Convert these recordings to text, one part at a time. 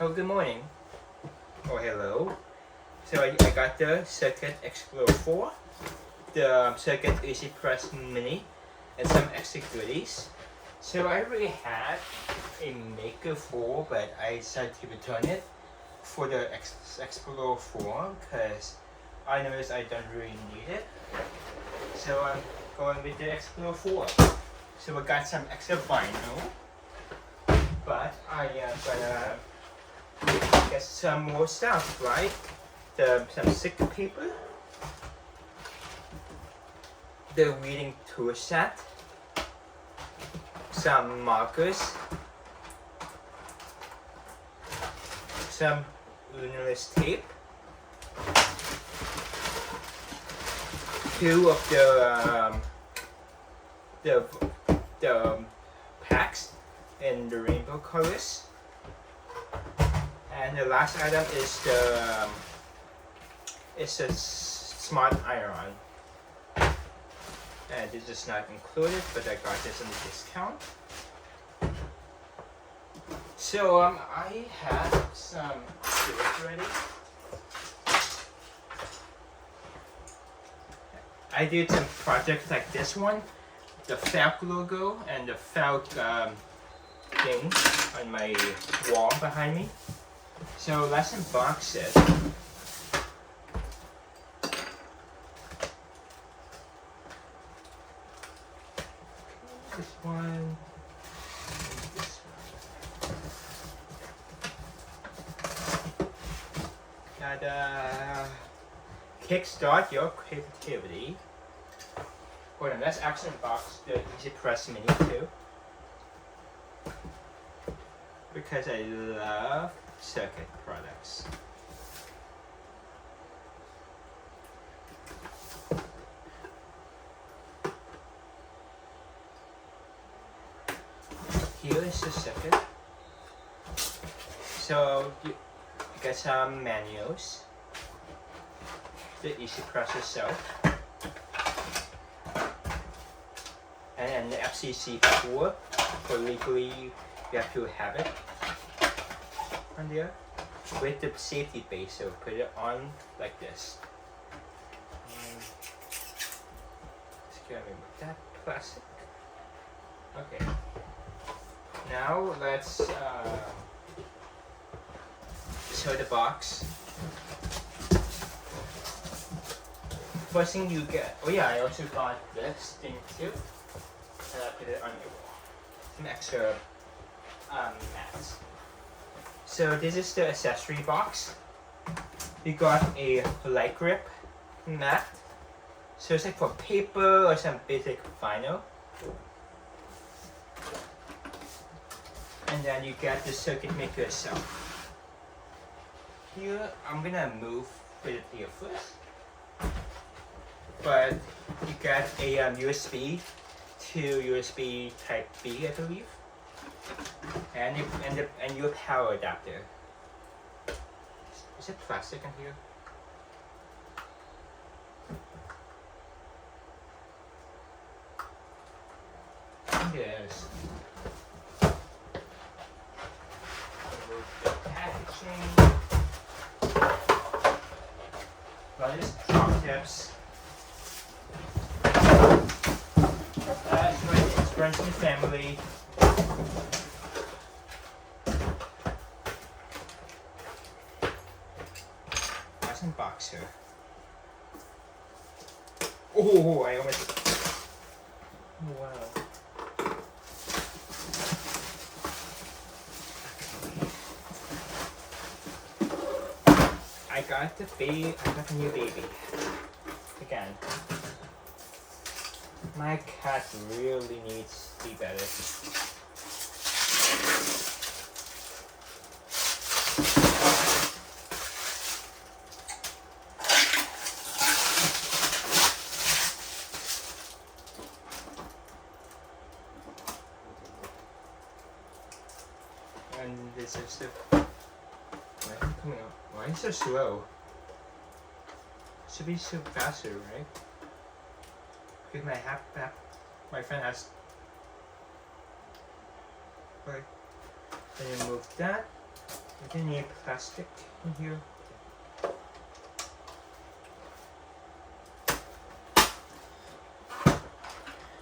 Oh, good morning. Oh, hello. So I got the Cricut Explorer 4, the Cricut Easy Press Mini, and some extra goodies. So I already had a Maker 4, but I decided to return it for the Explorer 4 because I noticed I don't really need it. So I'm going with the Explorer 4. So I got some extra vinyl, but I am gonna get some more stuff, right? Some sticker paper, the reading tool set, some markers, some luminous tape, two of the packs in the rainbow colors, and the last item is the it's a smart iron, and this is not included, but I got this on the discount. So I have some tools ready. I did some projects like this one, the Falk logo and the Falk thing on my wall behind me. So let's unbox it. This one. This one. Gotta kickstart your creativity. Hold on, let's actually unbox the Easy Press Mini too, because I love Cricut products. Here is the Cricut. So you get some manuals, the Easy Press itself, and then the FCC 4, so legally you have to have it on there with the safety base. So put it on like this. Just gonna remove that plastic. Okay. Now let's show the box. First thing you get, oh yeah, I also got this thing too. And I put it on your wall. Some extra mats. So this is the accessory box. We got a light grip mat. So it's like for paper or some basic vinyl. And then you get the circuit maker itself. Here, I'm gonna move it here first. But you get a USB to USB Type B, I believe, and your power adapter. Is it plastic in here? Yes. Remove the packaging. Well, just drop tips. It's friends and family. Let's unbox her. Oh, I almost. Wow. I got the new baby. Again. My cat really needs to be better. And this is the. Why is it coming up? Why is it so slow? It should be so faster, right? Because my friend has. Right. Then you move that. Do you need plastic in here?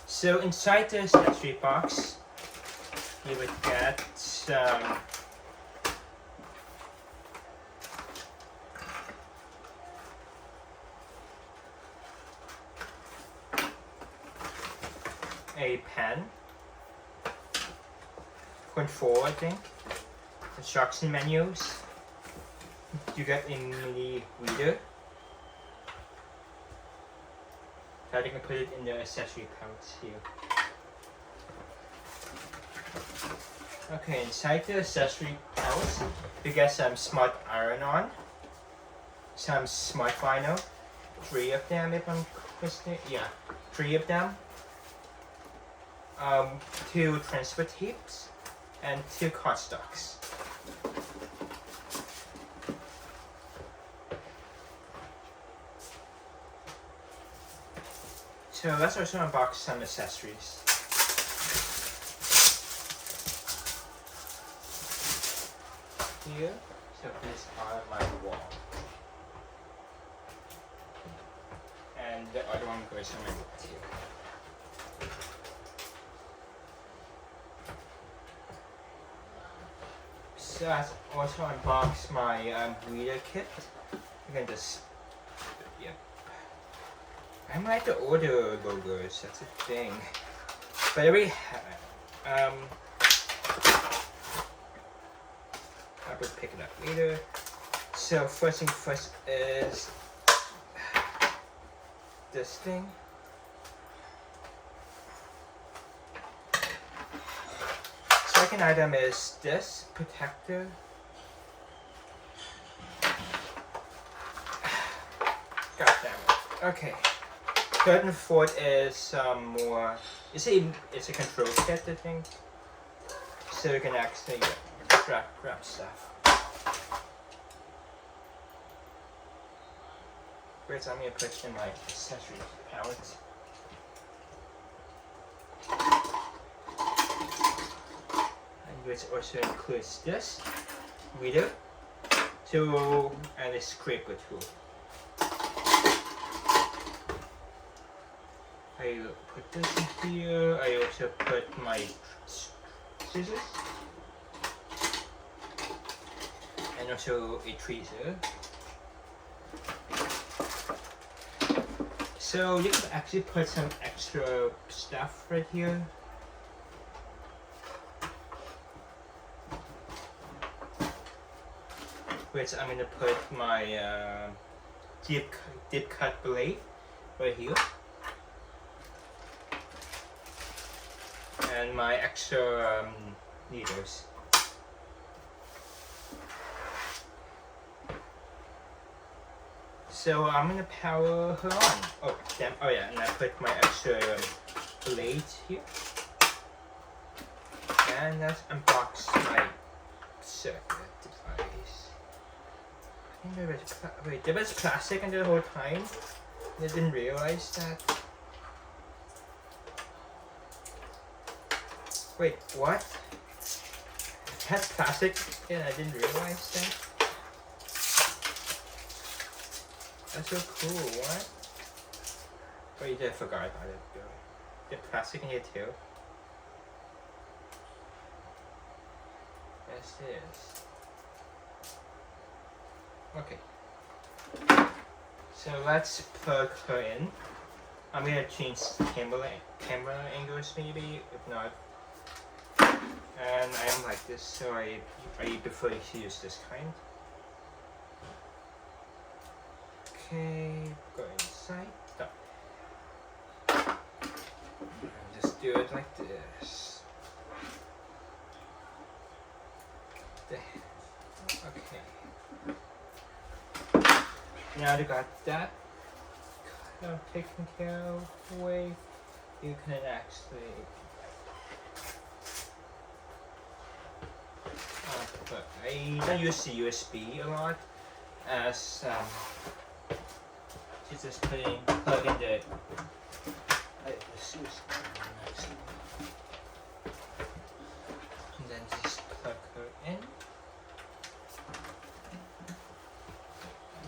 So inside the accessory box, you would get some a pen, 0.4 I think, instruction menus, you get a mini reader that you can put it in the accessory pouch here. Okay, inside the accessory pouch, you get some smart iron-on, some smart vinyl, 3 of them if I'm mistaken, yeah, 3 of them, 2 transfer tapes, and 2 cardstocks. So let's also unbox some accessories. Here, so these are my wall. And the other one goes on my wall too. So I also unbox my reader kit. You can just, yep. I might have to order logos, that's a thing. But I already have it. I would pick it up later. So first thing first is this thing. Second item is this protector. God damn it. Okay. Third and fourth is some more. It's a control kit, I think. So you can actually grab stuff. Wait, I'm gonna put in my accessory palette. And which also includes this reader, tool, and a scraper tool. I put this in here. I also put my scissors and also a tweezer. So you can actually put some extra stuff right here. Which I'm gonna put my deep cut blade right here. And my extra needles. So I'm gonna power her on. Oh damn! Oh yeah, and I put my extra blades here. And let's unbox my circuit device. I think there was plastic under the whole time. I didn't realize that. Wait, what? That's plastic? Yeah, I didn't realize that. That's so cool, what? Wait, I forgot about it. There's plastic in here too. Yes, it is. Okay. So let's plug her in. I'm gonna change camera angles maybe, if not. And I am like this, so I prefer to use this kind. Okay, go inside. Stop. Just do it like this. Okay. Now you got that taken care of way, you can actually but I don't use the USB a lot as to just plug in the and then just plug her in.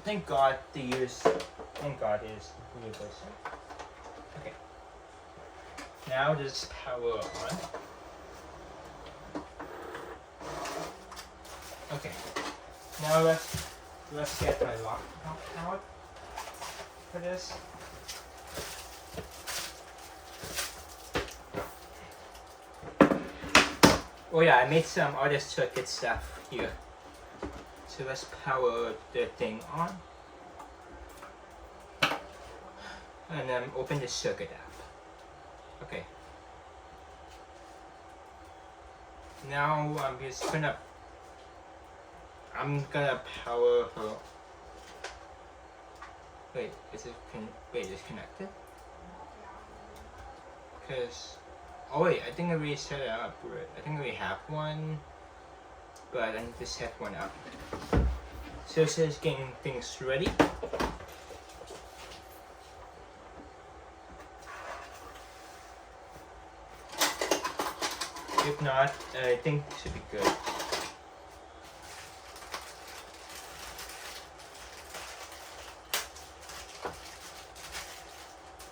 Thank God is universal. Okay. Now this power on. Okay. Now let's get my laptop out for this. Oh yeah, I made some other circuit stuff here. So let's power the thing on. And then open the circuit app. Okay. Now I'm gonna power her. Wait, it's connected? Because, oh wait, I think I already set it up. I think we have one, but I need to set one up. So it says getting things ready. If not, I think it should be good.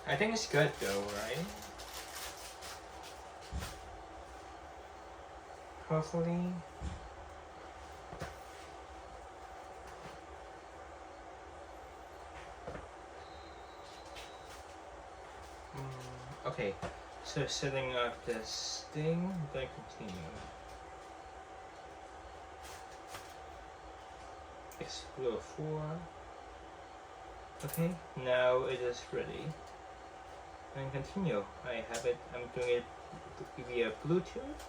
I think it's good though, right? Hopefully. Okay, so setting up this thing, then continue. Explore 4. Okay, now it is ready. And continue. I have it, I'm doing it via Bluetooth.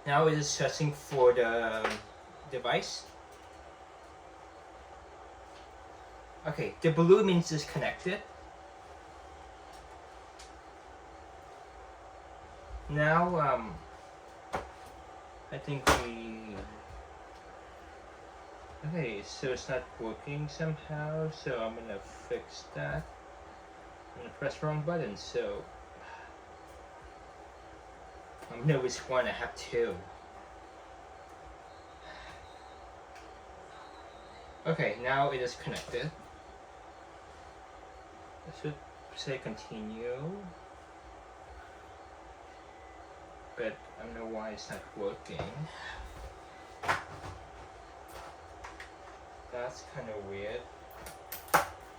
Now it is searching for the device. Okay, the blue means it's connected. Now, I think okay, so it's not working somehow, so I'm gonna fix that. I'm gonna press the wrong button, so I don't know which one, I have two. Okay, now it is connected. I should say continue, but I don't know why it's not working. That's kind of weird. I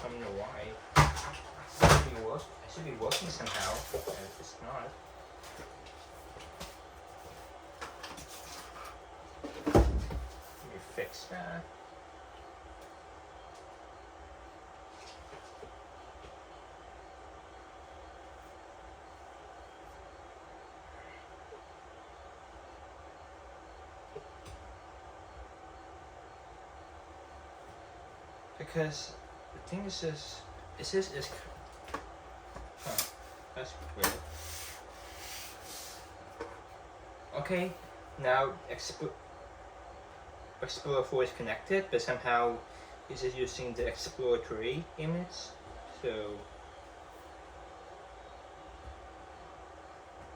don't know why. It should be working somehow, and it's not. Let me fix that. Because the thing is this, that's weird. Okay, now Explorer 4 is connected, but somehow this is using the exploratory image, so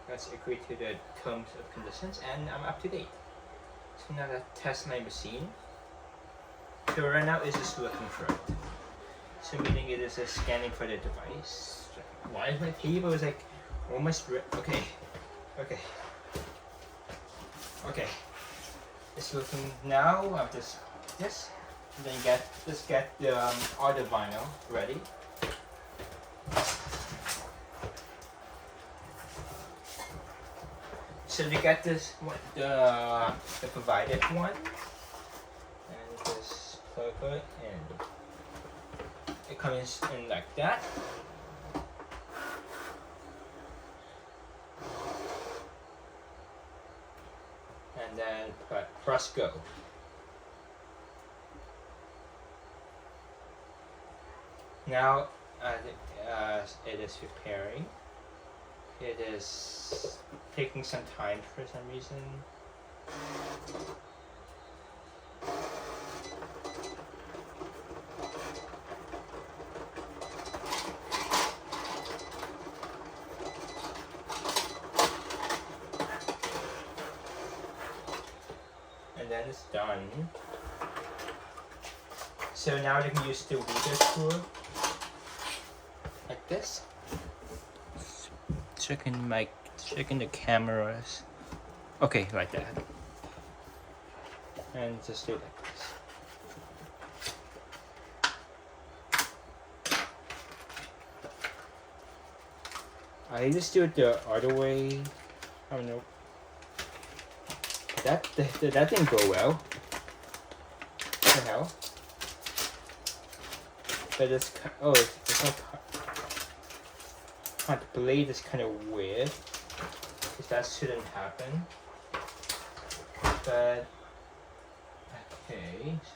let's agree to the terms of conditions, and I'm up to date. So now let's test my machine. So right now it's just looking for it. So meaning it is scanning for the device. Why is my table like almost okay. It's looking now. I've just this. Then get the other vinyl ready. So you get this the provided one, and just plug it in. It comes in like that. And then press go. Now it is preparing. It is taking some time for some reason. is done. So now we can use the weeder tool like this. Checking the cameras. Okay, like that. And just do it like this. I just do it the other way. I don't know. That didn't go well. What the hell? But it's like the blade is kind of weird, because that shouldn't happen. But okay, so